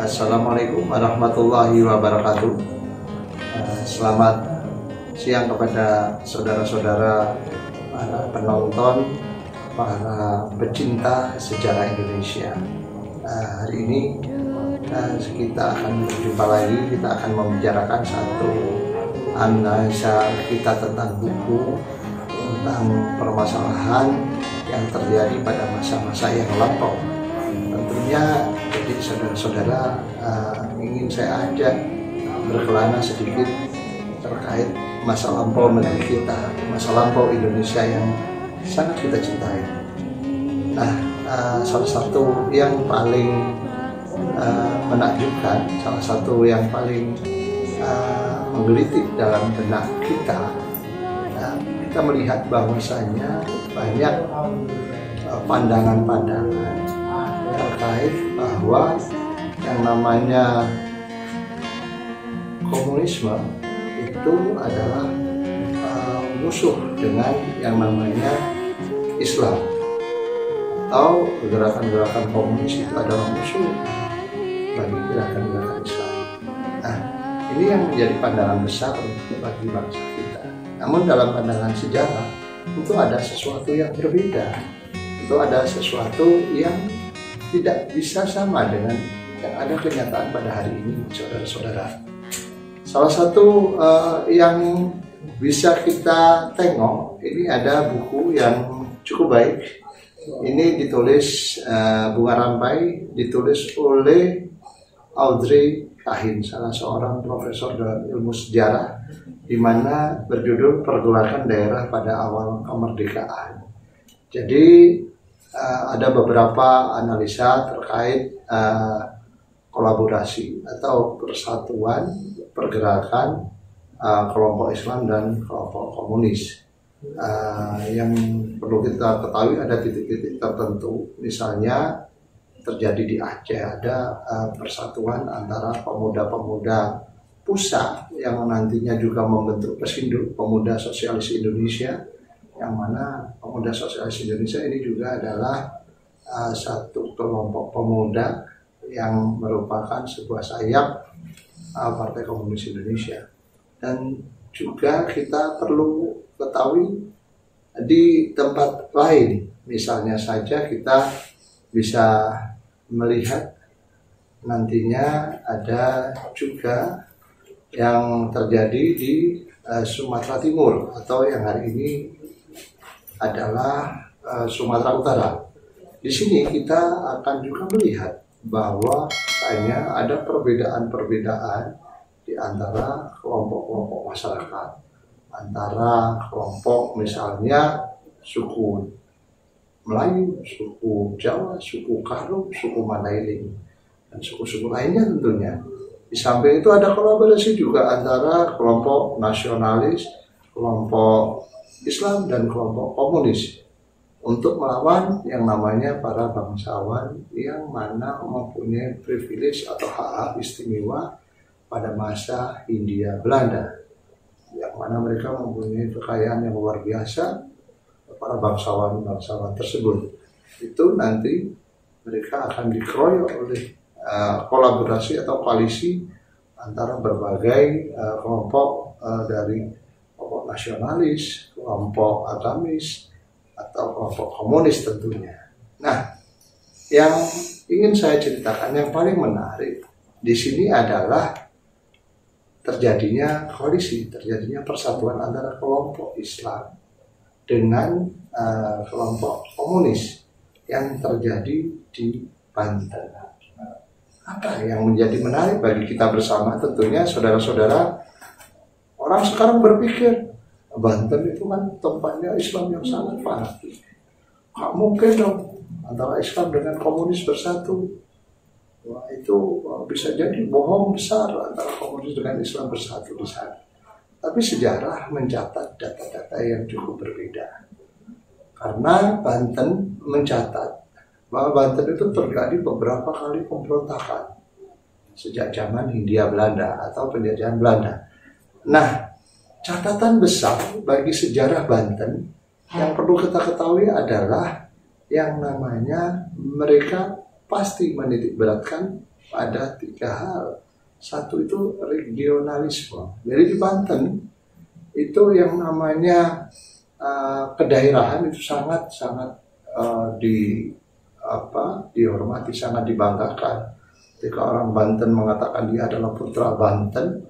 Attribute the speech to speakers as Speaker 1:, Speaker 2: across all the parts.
Speaker 1: Assalamualaikum warahmatullahi wabarakatuh. Selamat siang kepada saudara-saudara, para penonton, para pecinta sejarah Indonesia. Hari ini kita akan berjumpa lagi. Kita akan membicarakan satu analisa kita tentang buku, tentang permasalahan yang terjadi pada masa-masa yang lampau. Tentunya jadi saudara-saudara, ingin saya ajak berkelana sedikit terkait masa lampau negeri kita, masa lampau Indonesia yang sangat kita cintai. Nah, salah satu yang paling menakjubkan, salah satu yang paling menggelitik dalam benak kita, kita melihat bahwasanya banyak pandangan-pandangan terkait bahwa yang namanya komunisme itu adalah musuh dengan yang namanya Islam, atau gerakan-gerakan komunis itu adalah musuh bagi gerakan-gerakan Islam. Nah, ini yang menjadi pandangan besar bagi bangsa kita. Namun dalam pandangan sejarah itu ada sesuatu yang berbeda, itu ada sesuatu yang tidak bisa sama dengan yang ada kenyataan pada hari ini, saudara-saudara. Salah satu yang bisa kita tengok, ini ada buku yang cukup baik. Ini ditulis Bunga Rampai, ditulis oleh Audrey Kahin, salah seorang profesor ilmu sejarah, di mana berjudul Pergolakan Daerah pada Awal Kemerdekaan. Jadi ada beberapa analisa terkait kolaborasi atau persatuan pergerakan kelompok Islam dan kelompok komunis. Yang perlu kita ketahui, ada titik-titik tertentu, misalnya terjadi di Aceh, ada persatuan antara pemuda-pemuda pusat yang nantinya juga membentuk Pesinduk Pemuda Sosialis Indonesia, yang mana Pemuda Sosialis Indonesia ini juga adalah satu kelompok pemuda yang merupakan sebuah sayap Partai Komunis Indonesia. Dan juga kita perlu ketahui di tempat lain, misalnya saja kita bisa melihat nantinya ada juga yang terjadi di Sumatera Timur, atau yang hari ini adalah Sumatera Utara. Di sini kita akan juga melihat bahwa kayaknya ada perbedaan-perbedaan di antara kelompok-kelompok masyarakat, antara kelompok misalnya suku Melayu, suku Jawa, suku Karo, suku Mandailing, dan suku-suku lainnya tentunya. Di samping itu ada kolaborasi juga antara kelompok nasionalis, kelompok Islam, dan kelompok komunis untuk melawan yang namanya para bangsawan yang mana mempunyai privilege atau hak istimewa pada masa Hindia Belanda, yang mana mereka mempunyai kekayaan yang luar biasa. Para bangsawan-bangsawan tersebut itu nanti mereka akan dikeroyok oleh kolaborasi atau koalisi antara berbagai kelompok dari kelompok nasionalis, kelompok agamis, atau kelompok komunis tentunya. Nah, yang ingin saya ceritakan yang paling menarik di sini adalah terjadinya koalisi, terjadinya persatuan antara kelompok Islam dengan kelompok komunis yang terjadi di Banten. Apa yang menjadi menarik bagi kita bersama? Tentunya saudara-saudara, orang sekarang berpikir Banten itu kan tempatnya Islam yang sangat fanatik. Gak mungkin dong antara Islam dengan komunis bersatu. Wah, itu bisa jadi bohong besar antara komunis dengan Islam bersatu di sana. Tapi sejarah mencatat data-data yang cukup berbeda. Karena Banten mencatat bahwa Banten itu terjadi beberapa kali pemberontakan sejak zaman Hindia Belanda atau penjajahan Belanda. Nah, catatan besar bagi sejarah Banten yang perlu kita ketahui adalah yang namanya mereka pasti menitik beratkan pada 3 hal. Satu itu regionalisme. Jadi di Banten itu yang namanya kedaerahan itu sangat dihormati, sangat dibanggakan. Ketika orang Banten mengatakan dia adalah putra Banten,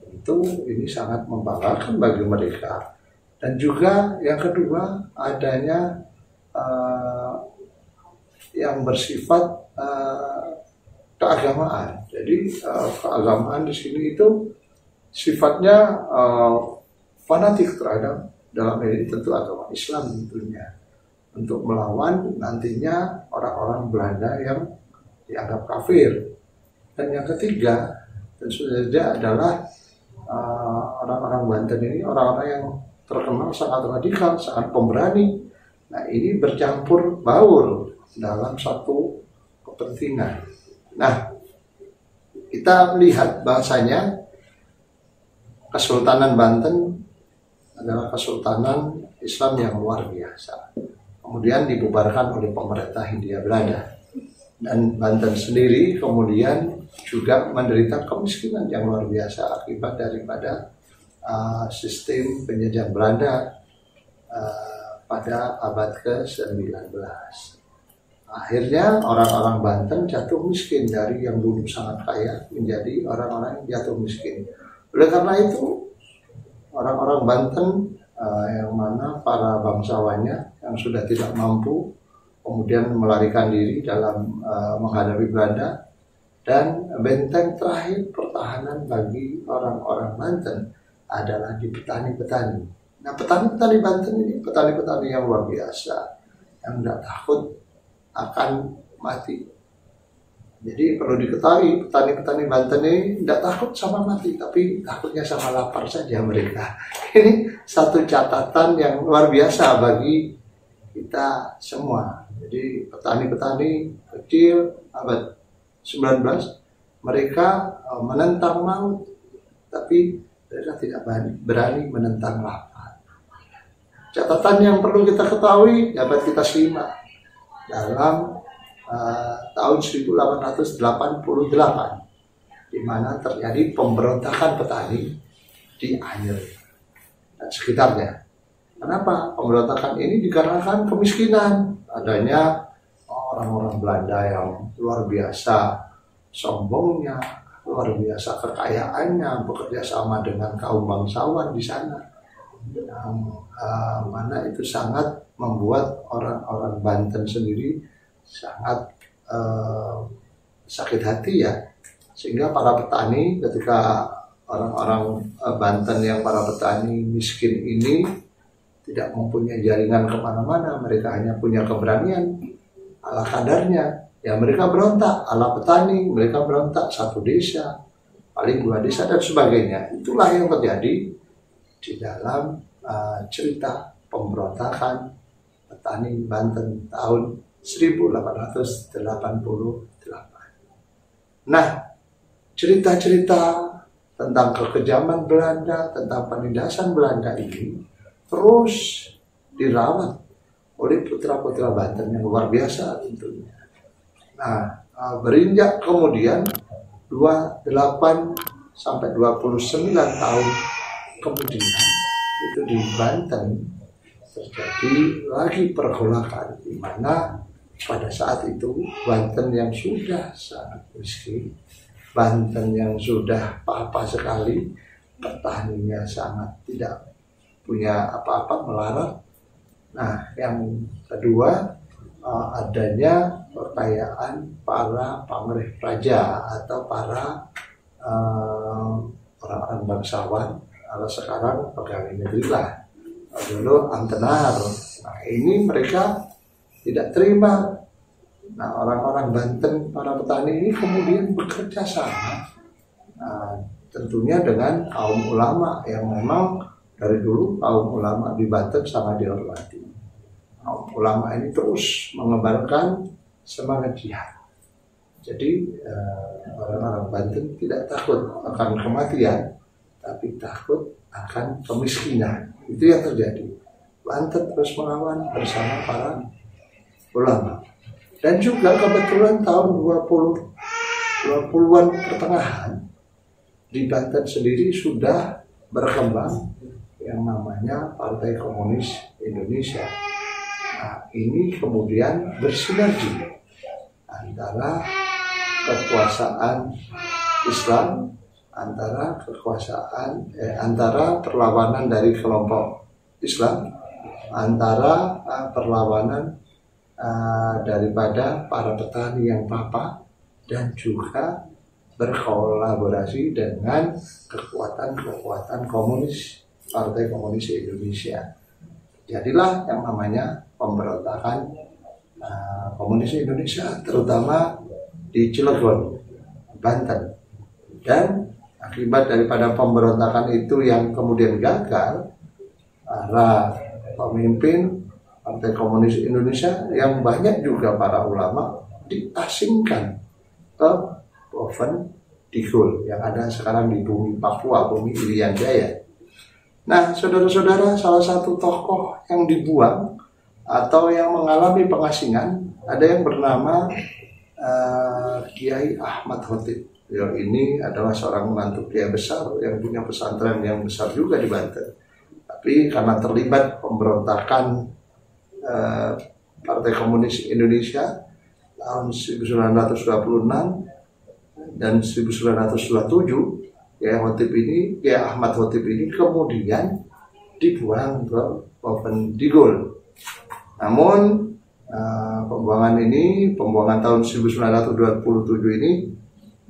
Speaker 1: itu ini sangat membanggakan bagi mereka. Dan juga yang kedua adanya yang bersifat keagamaan. Jadi keagamaan di sini itu sifatnya fanatik terhadap, dalam ini tentu agama Islam tentunya, untuk melawan nantinya orang-orang Belanda yang dianggap kafir. Dan yang ketiga tentu saja adalah orang-orang Banten ini orang-orang yang terkenal sangat radikal, sangat pemberani. Nah, ini bercampur baur dalam satu kepentingan. Nah, kita lihat bahasanya Kesultanan Banten adalah kesultanan Islam yang luar biasa. Kemudian dibubarkan oleh pemerintah Hindia Belanda. Dan Banten sendiri kemudian juga menderita kemiskinan yang luar biasa akibat daripada sistem penjajah Belanda pada abad ke-19. Akhirnya orang-orang Banten jatuh miskin, dari yang dulu sangat kaya menjadi orang-orang yang jatuh miskin. Oleh karena itu orang-orang Banten yang mana para bangsawannya yang sudah tidak mampu kemudian melarikan diri dalam menghadapi Belanda, dan benteng terakhir pertahanan bagi orang-orang Banten adalah di petani-petani. Nah, petani-petani Banten ini petani-petani yang luar biasa, yang tidak takut akan mati. Jadi perlu diketahui, petani-petani Banten ini tidak takut sama mati, tapi takutnya sama lapar saja mereka. Ini satu catatan yang luar biasa bagi kita semua. Jadi petani-petani kecil abad 19, mereka menentang maut, tapi mereka tidak berani menentang lapar. Catatan yang perlu kita ketahui dapat kita simak dalam tahun 1888, di mana terjadi pemberontakan petani di Anyer dan sekitarnya. Kenapa pemberontakan ini? Dikarenakan kemiskinan, adanya orang-orang Belanda yang luar biasa sombongnya, luar biasa kekayaannya, bekerja sama dengan kaum bangsawan di sana, yang mana itu sangat membuat orang-orang Banten sendiri sangat sakit hati ya, sehingga para petani, ketika orang-orang Banten yang para petani miskin ini tidak mempunyai jaringan kemana-mana, mereka hanya punya keberanian ala kadarnya, ya mereka berontak ala petani, mereka berontak satu desa, paling 2 desa dan sebagainya. Itulah yang terjadi di dalam cerita pemberontakan petani Banten tahun 1888. Nah, cerita-cerita tentang kekejaman Belanda, tentang penindasan Belanda ini terus dirawat oleh putra-putra Banten yang luar biasa tentunya. Nah, berinjak kemudian 28 sampai 29 tahun kemudian, itu di Banten terjadi lagi pergolakan, di mana pada saat itu Banten yang sudah sangat miskin, Banten yang sudah apa-apa sekali, petaninya sangat tidak punya apa-apa, melarat. Nah, yang kedua adanya kekayaan para pamerih praja atau para orang-orang bangsawan, kalau sekarang pegawai negeri lah, dulu amtenar. Nah, ini mereka tidak terima. Nah, orang-orang Banten, para petani ini kemudian bekerja sama, tentunya dengan kaum ulama yang memang dari dulu kaum ulama di Banten sangat dihormati. Kaum ulama ini terus mengebarkan semangat jihad. Jadi orang-orang Banten tidak takut akan kematian, tapi takut akan kemiskinan. Itu yang terjadi. Banten terus melawan bersama para ulama. Dan juga kebetulan tahun 20 20-an pertengahan di Banten sendiri sudah berkembang yang namanya Partai Komunis Indonesia. Nah, ini kemudian bersinergi antara kekuasaan Islam, antara perlawanan dari kelompok Islam, antara perlawanan daripada para petani yang papa, dan juga berkolaborasi dengan kekuatan komunis, Partai Komunis Indonesia. Jadilah yang namanya pemberontakan komunis Indonesia, terutama di Cilegon, Banten. Dan akibat daripada pemberontakan itu yang kemudian gagal, para pemimpin Partai Komunis Indonesia yang banyak juga para ulama diasingkan ke Boven Digul yang ada sekarang di bumi Papua, bumi Irian Jaya. Nah, saudara-saudara, salah satu tokoh yang dibuang atau yang mengalami pengasingan ada yang bernama Kiai Ahmad Khotib. Ini adalah seorang mantu kiai besar yang punya pesantren yang besar juga di Banten. Tapi karena terlibat pemberontakan Partai Komunis Indonesia tahun 1926 dan 1927, Kiai Ahmad Khotib ini kemudian dibuang ke Boven Digul. Namun pembuangan tahun 1927 ini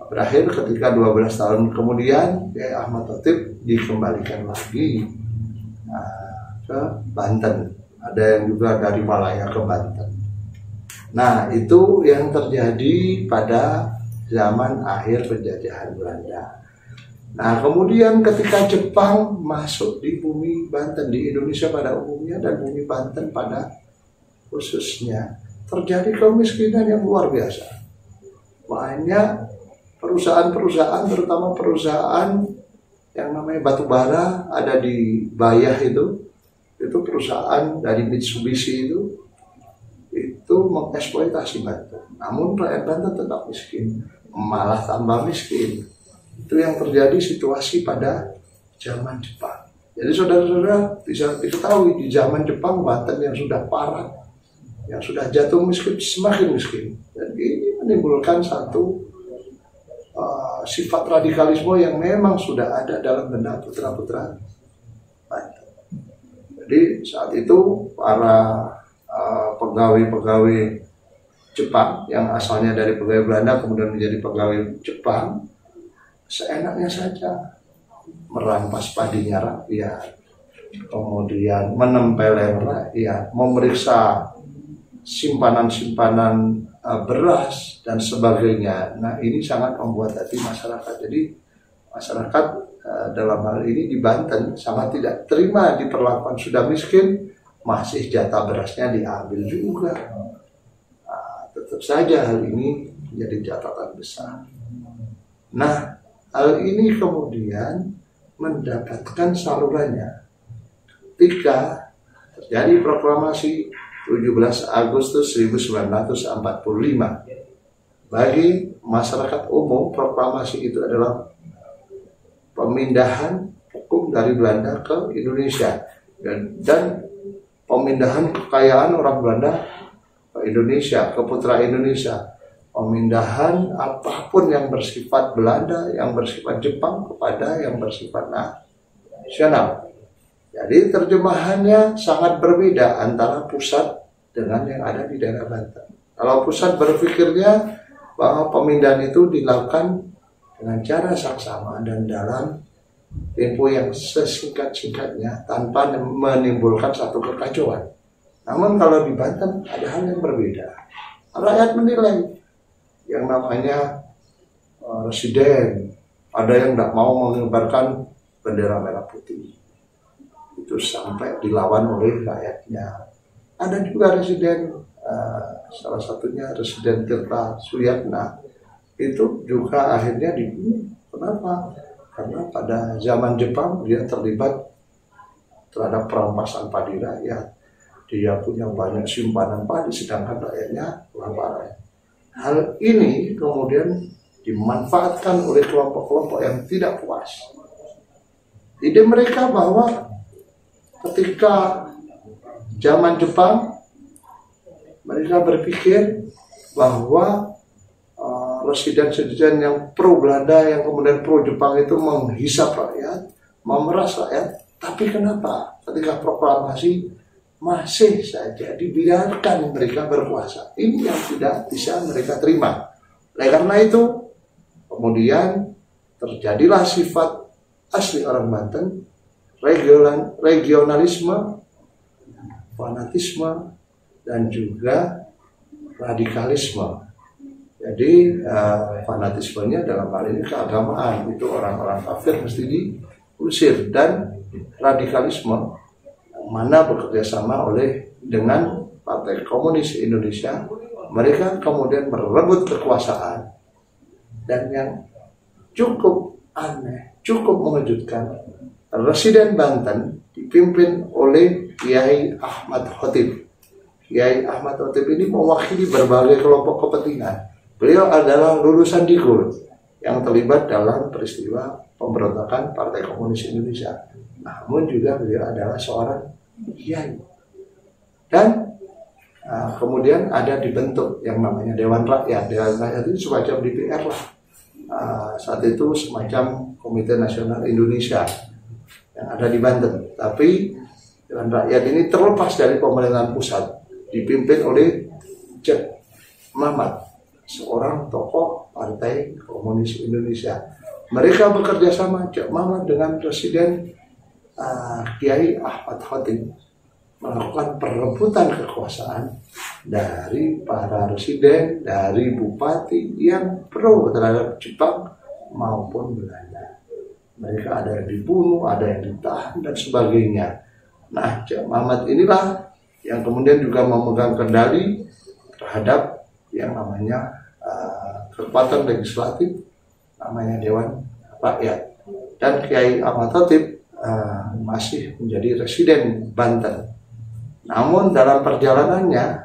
Speaker 1: berakhir ketika 12 tahun kemudian Kiai Ahmad Khotib dikembalikan lagi ke Banten. Ada yang juga dari Malaya ke Banten. Nah, itu yang terjadi pada zaman akhir penjajahan Belanda. Nah, kemudian ketika Jepang masuk di bumi Banten, di Indonesia pada umumnya dan bumi Banten pada khususnya, terjadi kemiskinan yang luar biasa. Banyak perusahaan-perusahaan, terutama perusahaan yang namanya batu bara ada di Bayah itu perusahaan dari Mitsubishi itu mengeksploitasi Banten. Namun rakyat Banten tetap miskin, malah tambah miskin. Itu yang terjadi situasi pada zaman Jepang. Jadi saudara-saudara bisa diketahui di zaman Jepang Banten yang sudah parah, yang sudah jatuh miskin semakin miskin. Dan ini menimbulkan satu sifat radikalisme yang memang sudah ada dalam benak putra-putra Banten. Jadi saat itu para pegawai-pegawai Jepang yang asalnya dari pegawai Belanda kemudian menjadi pegawai Jepang seenaknya saja merampas padinya rakyat, kemudian menempeleng rakyat, memeriksa simpanan-simpanan beras dan sebagainya. Nah, ini sangat membuat hati masyarakat. Jadi masyarakat dalam hal ini di Banten sangat tidak terima diperlakukan sudah miskin, masih jatah berasnya diambil juga. Nah, tetap saja hal ini menjadi catatan besar. Nah, hal ini kemudian mendapatkan salurannya ketika terjadi proklamasi 17 Agustus 1945. Bagi masyarakat umum, proklamasi itu adalah pemindahan hukum dari Belanda ke Indonesia dan pemindahan kekayaan orang Belanda ke Indonesia, ke putra Indonesia, pemindahan apapun yang bersifat Belanda, yang bersifat Jepang kepada yang bersifat nasional. Jadi terjemahannya sangat berbeda antara pusat dengan yang ada di daerah Banten. Kalau pusat berpikirnya bahwa pemindahan itu dilakukan dengan cara saksama dan dalam tempo yang sesingkat-singkatnya tanpa menimbulkan satu kekacauan. Namun kalau di Banten ada hal yang berbeda. Rakyat menilai yang namanya residen, ada yang tidak mau mengibarkan bendera merah putih. Itu sampai dilawan oleh rakyatnya. Ada juga residen, salah satunya residen Tirta Suyatna, itu juga akhirnya dibunuh. Kenapa? Karena pada zaman Jepang dia terlibat terhadap perampasan padi rakyat. Dia punya banyak simpanan padi sedangkan rakyatnya kelaparan. Hal ini kemudian dimanfaatkan oleh kelompok-kelompok yang tidak puas. Ide mereka bahwa ketika zaman Jepang, mereka berpikir bahwa residen-residen yang pro Belanda, yang kemudian pro Jepang itu menghisap rakyat, memeras rakyat. Tapi kenapa ketika proklamasi masih saja dibiarkan mereka berkuasa? Ini yang tidak bisa mereka terima. Oleh karena itu, kemudian terjadilah sifat asli orang Banten, regionalisme, fanatisme, dan juga radikalisme. Jadi fanatismenya dalam hal ini keagamaan, itu orang-orang kafir mesti diusir, dan radikalisme mana bekerja sama dengan Partai Komunis Indonesia, mereka kemudian merebut kekuasaan. Dan yang cukup aneh, cukup mengejutkan, Residen Banten dipimpin oleh Kiai Ahmad Khotib. Kiai Ahmad Khotib ini mewakili berbagai kelompok kepentingan. Beliau adalah lulusan Digul yang terlibat dalam peristiwa pemberontakan Partai Komunis Indonesia. Namun juga beliau adalah seorang kiai. Dan kemudian ada dibentuk yang namanya Dewan Rakyat. Dewan Rakyat itu semacam DPR lah. Saat itu semacam Komite Nasional Indonesia yang ada di Banten. Tapi Dewan Rakyat ini terlepas dari pemerintahan pusat, dipimpin oleh Cek Mamat, seorang tokoh Partai Komunis Indonesia. Mereka bekerja sama Cek Mamat dengan Presiden Kiai Ahmad Khotib melakukan perebutan kekuasaan dari para residen, dari bupati yang pro terhadap Jepang maupun Belanda. Mereka ada yang dibunuh, ada yang ditahan, dan sebagainya. Nah, Cek Mamat inilah yang kemudian juga memegang kendali terhadap yang namanya kekuatan legislatif, namanya Dewan Rakyat. Dan Kiai Ahmad Khotib masih menjadi residen Banten. Namun dalam perjalanannya,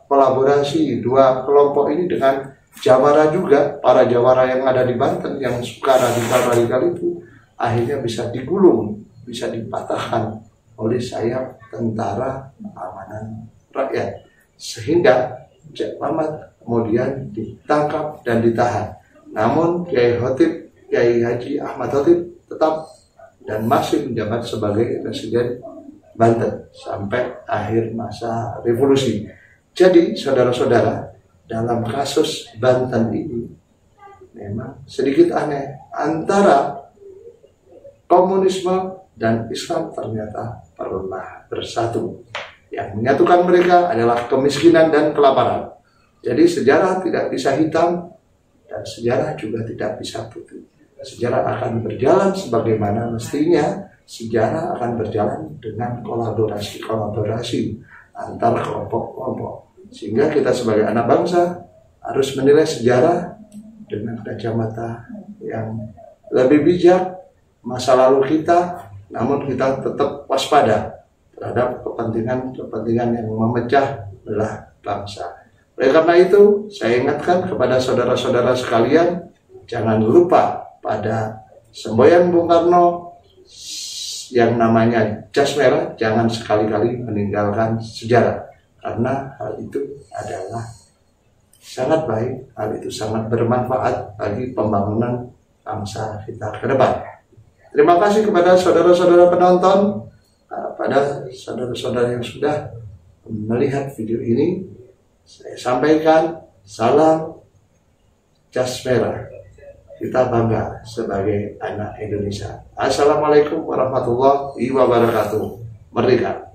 Speaker 1: kolaborasi dua kelompok ini dengan Jawara juga, para Jawara yang ada di Banten yang suka radikal-radikal itu, akhirnya bisa digulung, bisa dipatahkan oleh sayap Tentara Amanat Rakyat. Sehingga Cek Mamat kemudian ditangkap dan ditahan. Namun Kiai Haji Ahmad Khotib tetap dan masih menjabat sebagai Presiden Banten sampai akhir masa revolusi. Jadi saudara-saudara, dalam kasus Banten ini memang sedikit aneh, antara komunisme dan Islam ternyata pernah bersatu. Yang menyatukan mereka adalah kemiskinan dan kelaparan. Jadi sejarah tidak bisa hitam dan sejarah juga tidak bisa putih. Sejarah akan berjalan sebagaimana mestinya. Sejarah akan berjalan dengan kolaborasi antar kelompok-kelompok. Sehingga kita sebagai anak bangsa harus menilai sejarah dengan kacamata yang lebih bijak masa lalu kita, namun kita tetap waspada terhadap kepentingan yang memecah belah bangsa. Oleh karena itu, saya ingatkan kepada saudara-saudara sekalian, jangan lupa pada semboyan Bung Karno yang namanya jas merah, jangan sekali-kali meninggalkan sejarah, karena hal itu adalah sangat baik, hal itu sangat bermanfaat bagi pembangunan bangsa kita ke depan. Terima kasih kepada saudara-saudara penonton, pada saudara-saudara yang sudah melihat video ini. Saya sampaikan salam jas merah. Kita bangga sebagai anak Indonesia. Assalamualaikum warahmatullahi wabarakatuh. Merdeka.